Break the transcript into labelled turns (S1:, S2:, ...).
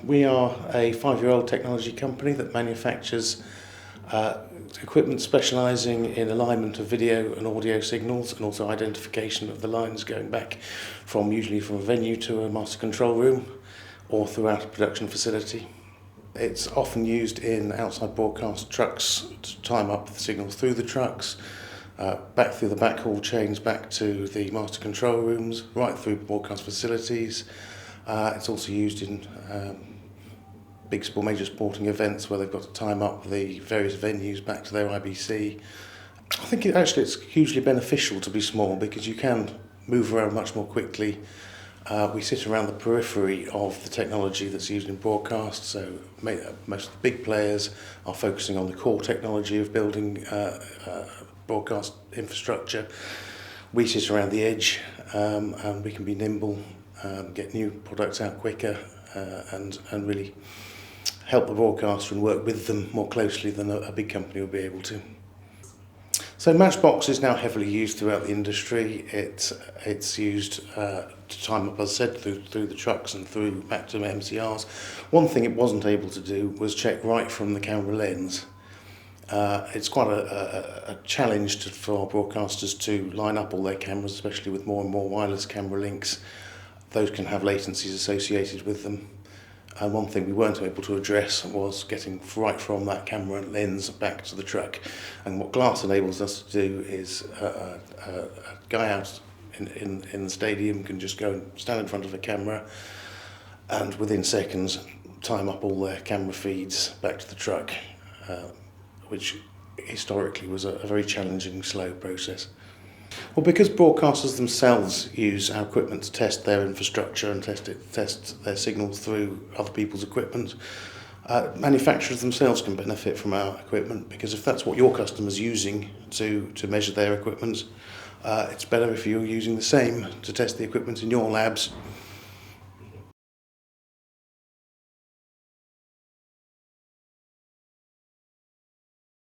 S1: We are a 5-year-old technology company that manufactures equipment specialising in alignment of video and audio signals and also identification of the lines going back usually from a venue to a master control room or throughout a production facility. It's often used in outside broadcast trucks to time up the signals through the trucks, back through the backhaul chains, back to the master control rooms, right through broadcast facilities. It's also used in major sporting events where they've got to time up the various venues back to their IBC. I think it's hugely beneficial to be small because you can move around much more quickly. We sit around the periphery of the technology that's used in broadcast, so most of the big players are focusing on the core technology of building broadcast infrastructure. We sit around the edge and we can be nimble, get new products out quicker and really help the broadcaster and work with them more closely than a big company will be able to. So Matchbox is now heavily used throughout the industry. It's used to time up, as I said, through the trucks and through back to MCRs. One thing it wasn't able to do was check right from the camera lens. It's quite a challenge for our broadcasters to line up all their cameras, especially with more and more wireless camera links. Those can have latencies associated with them. And one thing we weren't able to address was getting right from that camera lens back to the truck. And what glass enables us to do is a guy out in the stadium can just go and stand in front of a camera and within seconds time up all their camera feeds back to the truck, which historically was a very challenging, slow process. Well, because broadcasters themselves use our equipment to test their infrastructure and test their signals through other people's equipment, manufacturers themselves can benefit from our equipment, because if that's what your customer's using to measure their equipment, it's better if you're using the same to test the equipment in your labs.